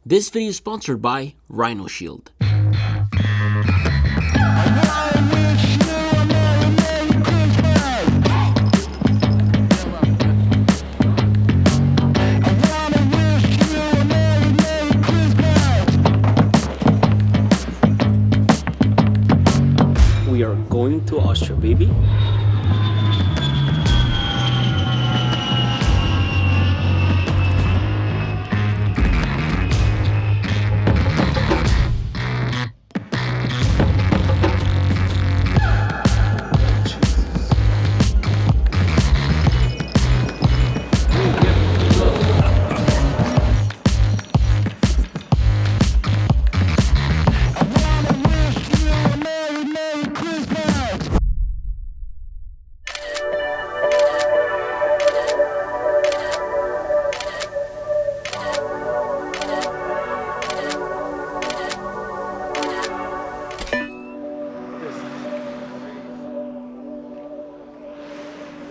This video is sponsored by Rhino Shield. We are going to Austria, baby.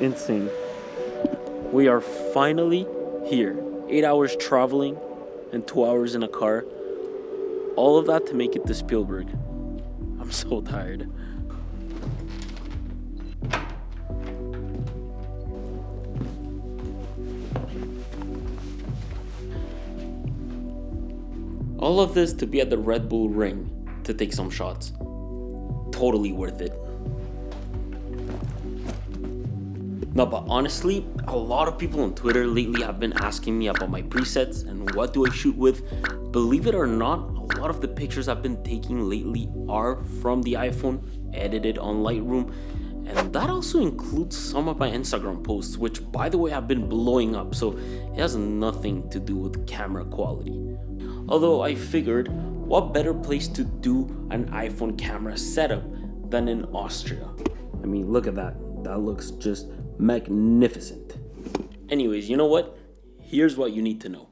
Insane. We are finally here. 8 hours traveling and 2 hours in a car. All of that to make it to Spielberg. I'm so tired. All of this to be at the Red Bull Ring to take some shots. Totally worth it. No, but honestly, a lot of people on Twitter lately have been asking me about my presets and what do I shoot with. Believe it or not, a lot of the pictures I've been taking lately are from the iPhone, edited on Lightroom, and that also includes some of my Instagram posts, which by the way have been blowing up, so it has nothing to do with camera quality. Although I figured, what better place to do an iPhone camera setup than in Austria? I mean, look at that. That looks just magnificent. Anyways, you know what? Here's what you need to know.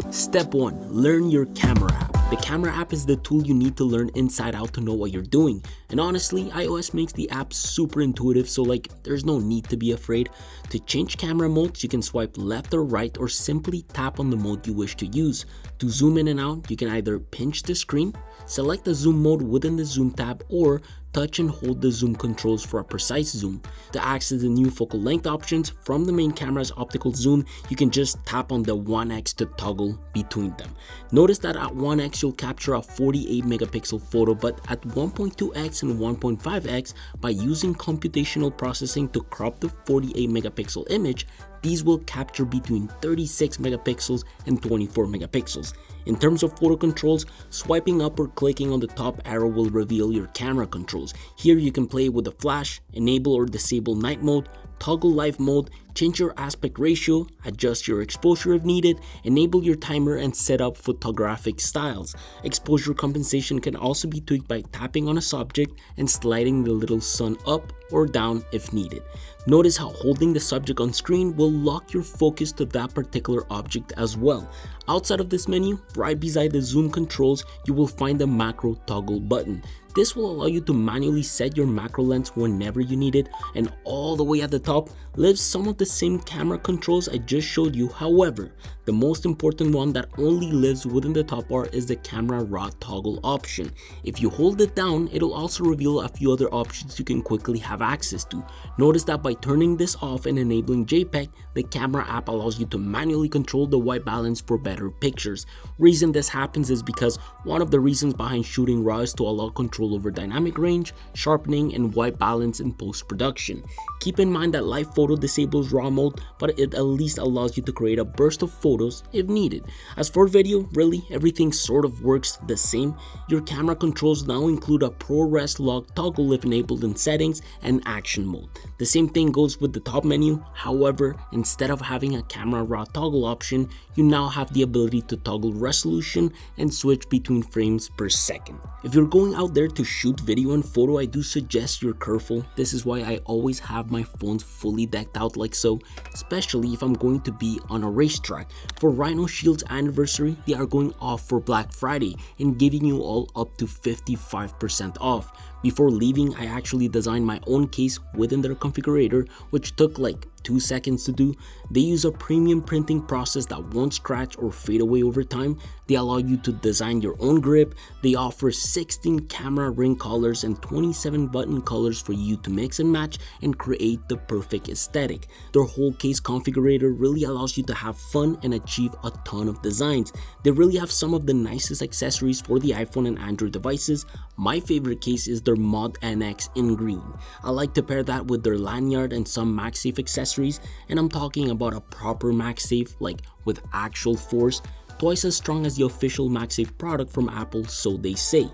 Step 1. Learn your camera app. The camera app is the tool you need to learn inside out to know what you're doing. And honestly, iOS makes the app super intuitive, so there's no need to be afraid. To change camera modes, you can swipe left or right or simply tap on the mode you wish to use. To zoom in and out, you can either pinch the screen, select the zoom mode within the zoom tab, or touch and hold the zoom controls for a precise zoom. To access the new focal length options from the main camera's optical zoom, you can just tap on the 1x to toggle between them. Notice that at 1x you'll capture a 48 megapixel photo, but at 1.2x and 1.5x, by using computational processing to crop the 48 megapixel image, these will capture between 36 megapixels and 24 megapixels. In terms of photo controls, swiping up or clicking on the top arrow will reveal your camera controls. Here you can play with the flash, enable or disable night mode, toggle live mode, change your aspect ratio, adjust your exposure if needed, enable your timer, and set up photographic styles. Exposure compensation can also be tweaked by tapping on a subject and sliding the little sun up or down if needed. Notice how holding the subject on screen will lock your focus to that particular object as well. Outside of this menu, right beside the zoom controls, you will find the macro toggle button. This will allow you to manually set your macro lens whenever you need it, and all the way at the top lives some of the same camera controls I just showed you. However, the most important one that only lives within the top bar is the camera raw toggle option. If you hold it down, it'll also reveal a few other options you can quickly have access to. Notice that by turning this off and enabling JPEG, the camera app allows you to manually control the white balance for better pictures. Reason this happens is because one of the reasons behind shooting RAW is to allow control over dynamic range, sharpening, and white balance in post-production. Keep in mind that live photo disables RAW mode, but it at least allows you to create a burst of photos if needed. As for video, really everything sort of works the same. Your camera controls now include a ProRes log toggle if enabled in settings and action mode. The same thing goes with the top menu. However, instead of having a camera raw toggle option, you now have the ability to toggle resolution and switch between frames per second. If you're going out there to shoot video and photo, I do suggest you're careful. This is why I always have my phones fully decked out like so, especially if I'm going to be on a racetrack. For Rhino Shield's anniversary, they are going off for Black Friday and giving you all up to 55% off. Before leaving, I actually designed my own case within their configurator, which took like 2 seconds to do. They use a premium printing process that won't scratch or fade away over time. They allow you to design your own grip. They offer 16 camera ring colors and 27 button colors for you to mix and match and create the perfect aesthetic. Their whole case configurator really allows you to have fun and achieve a ton of designs. They really have some of the nicest accessories for the iPhone and Android devices. My favorite case is their Mod NX in green. I like to pair that with their lanyard and some MagSafe accessories, and I'm talking about a proper MagSafe, like with actual force, twice as strong as the official MagSafe product from Apple, so they say.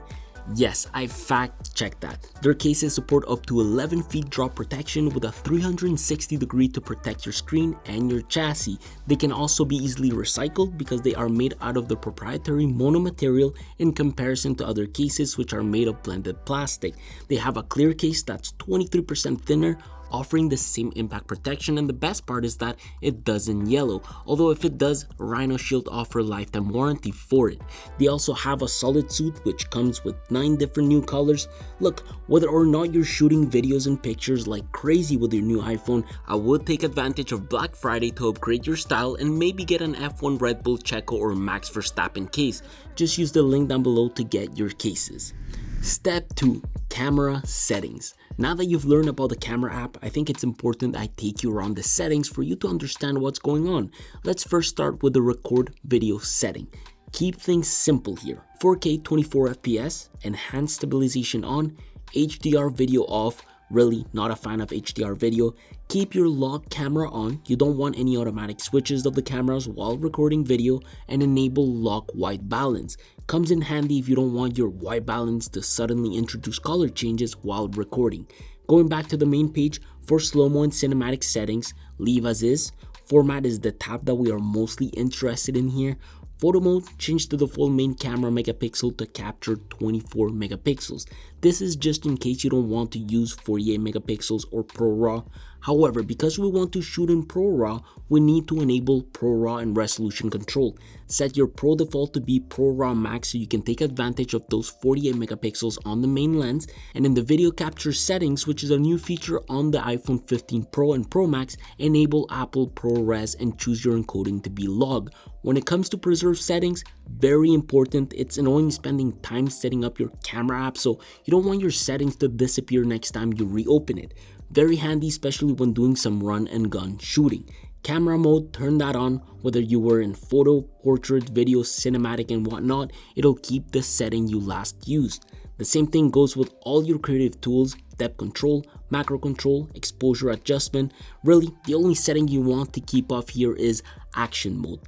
Yes, I fact checked that. Their cases support up to 11 feet drop protection with a 360 degree to protect your screen and your chassis. They can also be easily recycled because they are made out of the proprietary mono material in comparison to other cases which are made of blended plastic. They have a clear case that's 23% thinner, offering the same impact protection, and the best part is that it doesn't yellow, although if it does, Rhino Shield offer lifetime warranty for it. They also have a solid suit which comes with 9 different new colors. Look, whether or not you're shooting videos and pictures like crazy with your new iPhone, I would take advantage of Black Friday to upgrade your style and maybe get an F1 Red Bull Checo or Max Verstappen case. Just use the link down below to get your cases. Step 2. Camera settings. Now that you've learned about the camera app, I think it's important I take you around the settings for you to understand what's going on. Let's first start with the record video setting. Keep things simple here. 4K 24 FPS, enhanced stabilization on, HDR video off. Really not a fan of HDR video. Keep your lock camera on. You don't want any automatic switches of the cameras while recording video, and enable lock white balance. Comes in handy if you don't want your white balance to suddenly introduce color changes while recording. Going back to the main page, for slow-mo and cinematic settings, leave as is. Format is the tab that we are mostly interested in here. Photo mode, change to the full main camera megapixel to capture 24 megapixels. This is just in case you don't want to use 48 megapixels or Pro RAW. However, because we want to shoot in Pro RAW, we need to enable Pro RAW and resolution control. Set your Pro default to be Pro RAW Max so you can take advantage of those 48 megapixels on the main lens. And in the video capture settings, which is a new feature on the iPhone 15 Pro and Pro Max, enable Apple ProRes and choose your encoding to be log. When it comes to preserve settings, very important. It's annoying spending time setting up your camera app, so you don't want your settings to disappear next time you reopen it. Very handy, especially when doing some run and gun shooting. Camera mode, turn that on. Whether you were in photo, portrait, video, cinematic and whatnot, it'll keep the setting you last used. The same thing goes with all your creative tools, depth control, macro control, exposure adjustment. Really, the only setting you want to keep off here is action mode.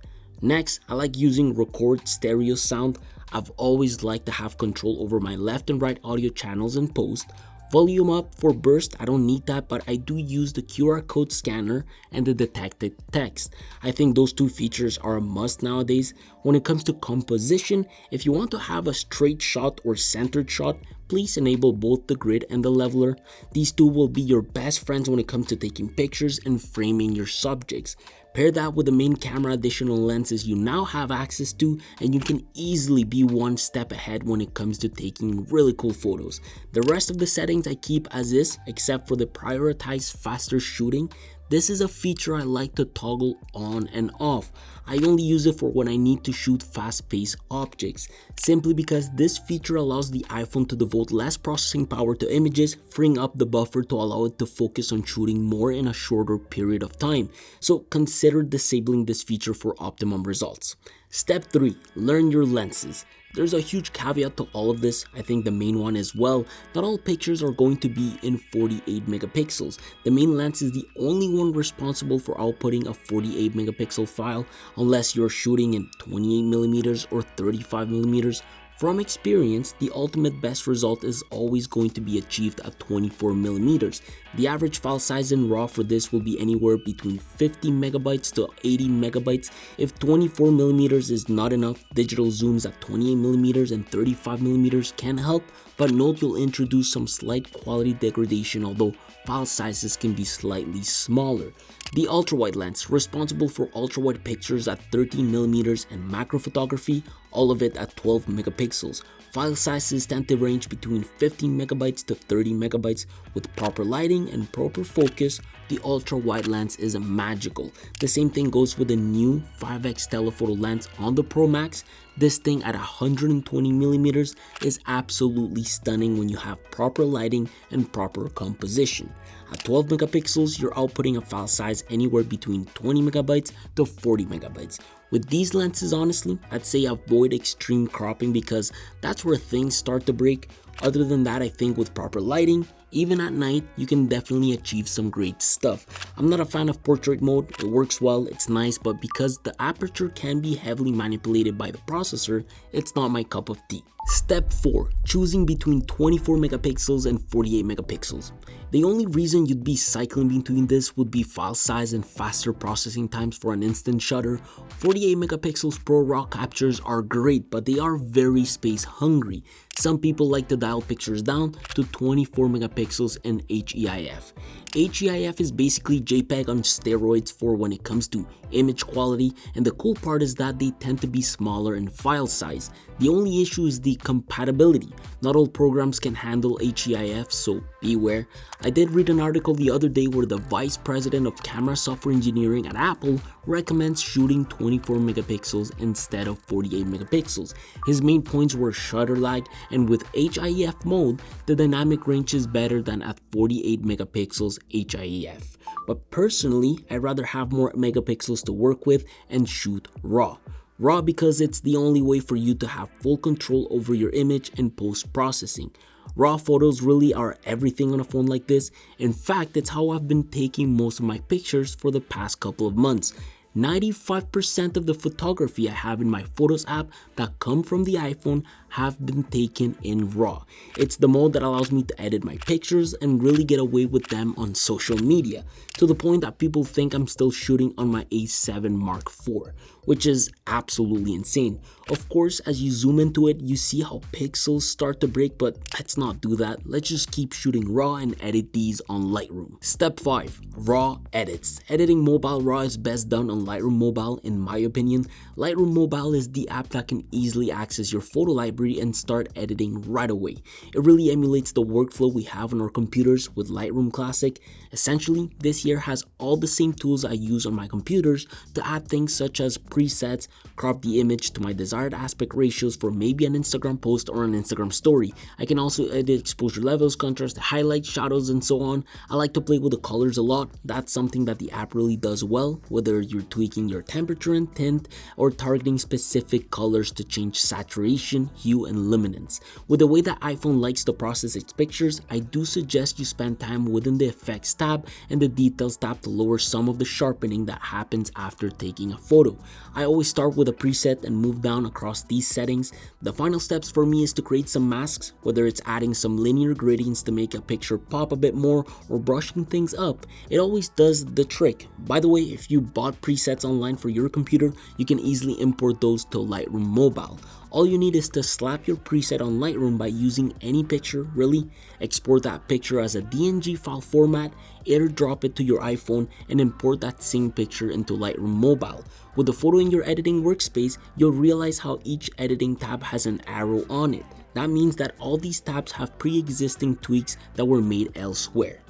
Next, I like using record stereo sound. I've always liked to have control over my left and right audio channels in post. Volume up for burst, I don't need that, but I do use the QR code scanner and the detected text. I think those two features are a must nowadays. When it comes to composition, if you want to have a straight shot or centered shot, please enable both the grid and the leveler. These two will be your best friends when it comes to taking pictures and framing your subjects. Pair that with the main camera additional lenses you now have access to, and you can easily be one step ahead when it comes to taking really cool photos. The rest of the settings I keep as is, except for the prioritize faster shooting. This is a feature I like to toggle on and off. I only use it for when I need to shoot fast-paced objects, simply because this feature allows the iPhone to devote less processing power to images, freeing up the buffer to allow it to focus on shooting more in a shorter period of time. So consider disabling this feature for optimum results. Step 3. Learn your lenses. There's a huge caveat to all of this. I think the main one is, well, not all pictures are going to be in 48 megapixels. The main lens is the only one responsible for outputting a 48 megapixel file unless you're shooting in 28mm or 35mm. From experience, the ultimate best result is always going to be achieved at 24mm. The average file size in RAW for this will be anywhere between 50 megabytes to 80 megabytes. If 24mm is not enough, digital zooms at 28mm and 35mm can help, but note you'll introduce some slight quality degradation, although file sizes can be slightly smaller. The ultra-wide lens, responsible for ultra-wide pictures at 13mm and macro photography, all of it at 12 megapixels. File sizes tend to range between 15 megabytes to 30 megabytes. With proper lighting and proper focus, the ultra-wide lens is magical. The same thing goes with the new 5x telephoto lens on the Pro Max. This thing at 120mm is absolutely stunning when you have proper lighting and proper composition. At 12 megapixels, you're outputting a file size anywhere between 20 megabytes to 40 megabytes. With these lenses, honestly, I'd say avoid extreme cropping because that's where things start to break. Other than that, I think with proper lighting, even at night, you can definitely achieve some great stuff. I'm not a fan of portrait mode. It works well, it's nice, but because the aperture can be heavily manipulated by the processor, it's not my cup of tea. Step 4. Choosing between 24 megapixels and 48 megapixels. The only reason you'd be cycling between this would be file size and faster processing times for an instant shutter. 48 megapixels Pro RAW captures are great, but they are very space hungry. Some people like to dial pictures down to 24 megapixels in HEIF. HEIF is basically JPEG on steroids for when it comes to image quality, and the cool part is that they tend to be smaller in file size. The only issue is the compatibility. Not all programs can handle HEIF, so beware. I did read an article the other day where the vice president of camera software engineering at Apple recommends shooting 24 megapixels instead of 48 megapixels. His main points were shutter lag, and with HEIF mode, the dynamic range is better than at 48 megapixels HEIF. But personally, I'd rather have more megapixels to work with and shoot RAW. RAW because it's the only way for you to have full control over your image and post-processing. RAW photos really are everything on a phone like this. In fact, it's how I've been taking most of my pictures for the past couple of months. 95% of the photography I have in my Photos app that come from the iPhone have been taken in RAW. It's the mode that allows me to edit my pictures and really get away with them on social media, to the point that people think I'm still shooting on my A7 Mark IV, which is absolutely insane. Of course, as you zoom into it, you see how pixels start to break, but let's not do that. Let's just keep shooting RAW and edit these on Lightroom. Step 5. RAW edits. Editing mobile RAW is best done on Lightroom Mobile in my opinion. Lightroom Mobile is the app that can easily access your photo library and start editing right away. It really emulates the workflow we have on our computers with Lightroom Classic. Essentially, this here has all the same tools I use on my computers to add things such as presets, crop the image to my desired aspect ratios for maybe an Instagram post or an Instagram story. I can also edit exposure levels, contrast, highlights, shadows, and so on. I like to play with the colors a lot. That's something that the app really does well, whether you're tweaking your temperature and tint or targeting specific colors to change saturation, hue, and luminance. With the way that iPhone likes to process its pictures, I do suggest you spend time within the Effects tab and the Details tab to lower some of the sharpening that happens after taking a photo. I always start with a preset and move down across these settings. The final steps for me is to create some masks, whether it's adding some linear gradients to make a picture pop a bit more or brushing things up. It always does the trick. By the way, if you bought presets online for your computer, you can easily import those to Lightroom Mobile. All you need is to slap your preset on Lightroom by using any picture, really. Export that picture as a DNG file format, airdrop it to your iPhone, and import that same picture into Lightroom Mobile. With the photo in your editing workspace, you'll realize how each editing tab has an arrow on it. That means that all these tabs have pre-existing tweaks that were made elsewhere.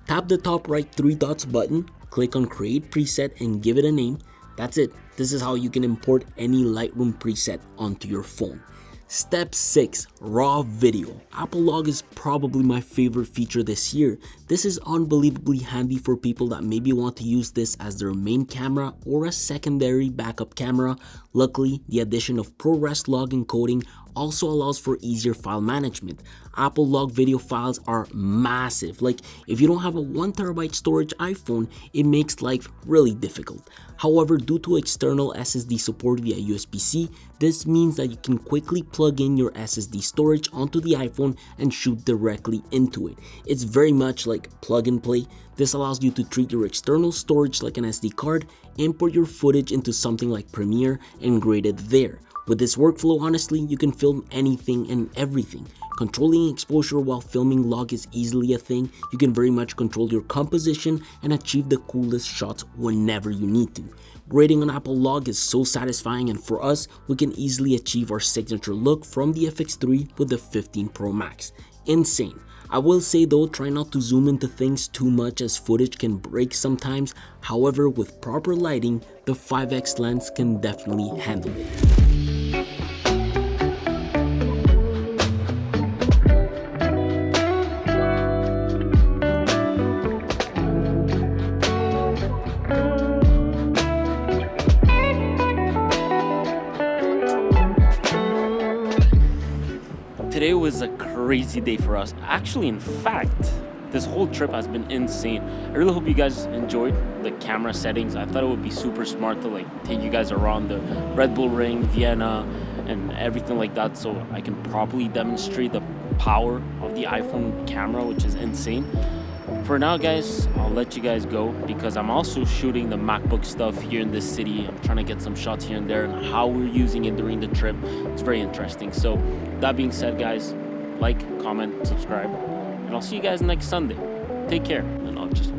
Tap the top right 3 dots button, click on Create Preset and give it a name. That's it. This is how you can import any Lightroom preset onto your phone. Step 6. RAW video. Apple Log is probably my favorite feature this year. This is unbelievably handy for people that maybe want to use this as their main camera or a secondary backup camera. Luckily, the addition of ProRes log encoding also allows for easier file management. Apple log video files are massive. Like if you don't have a 1TB storage iPhone, it makes life really difficult. However, due to external SSD support via USB-C, this means that you can quickly plug in your SSD storage onto the iPhone and shoot directly into it. It's very much like plug and play. This allows you to treat your external storage like an SD card, import your footage into something like Premiere, and grade it there. With this workflow, honestly, you can film anything and everything. Controlling exposure while filming log is easily a thing. You can very much control your composition and achieve the coolest shots whenever you need to. Grading on Apple log is so satisfying, and for us, we can easily achieve our signature look from the FX3 with the 15 Pro Max. Insane. I will say though, try not to zoom into things too much as footage can break sometimes. However, with proper lighting, the 5x lens can definitely handle it. Today was a crazy day for us. Actually, in fact, this whole trip has been insane. I really hope you guys enjoyed the camera settings. I thought it would be super smart to like take you guys around the Red Bull Ring, Vienna, and everything like that, so I can properly demonstrate the power of the iPhone camera, which is insane. For now, guys, I'll let you guys go because I'm also shooting the MacBook stuff here in this city. I'm trying to get some shots here and there and how we're using it during the trip. It's very interesting. So that being said, guys, like, comment, subscribe, and I'll see you guys next Sunday. Take care, and I'll just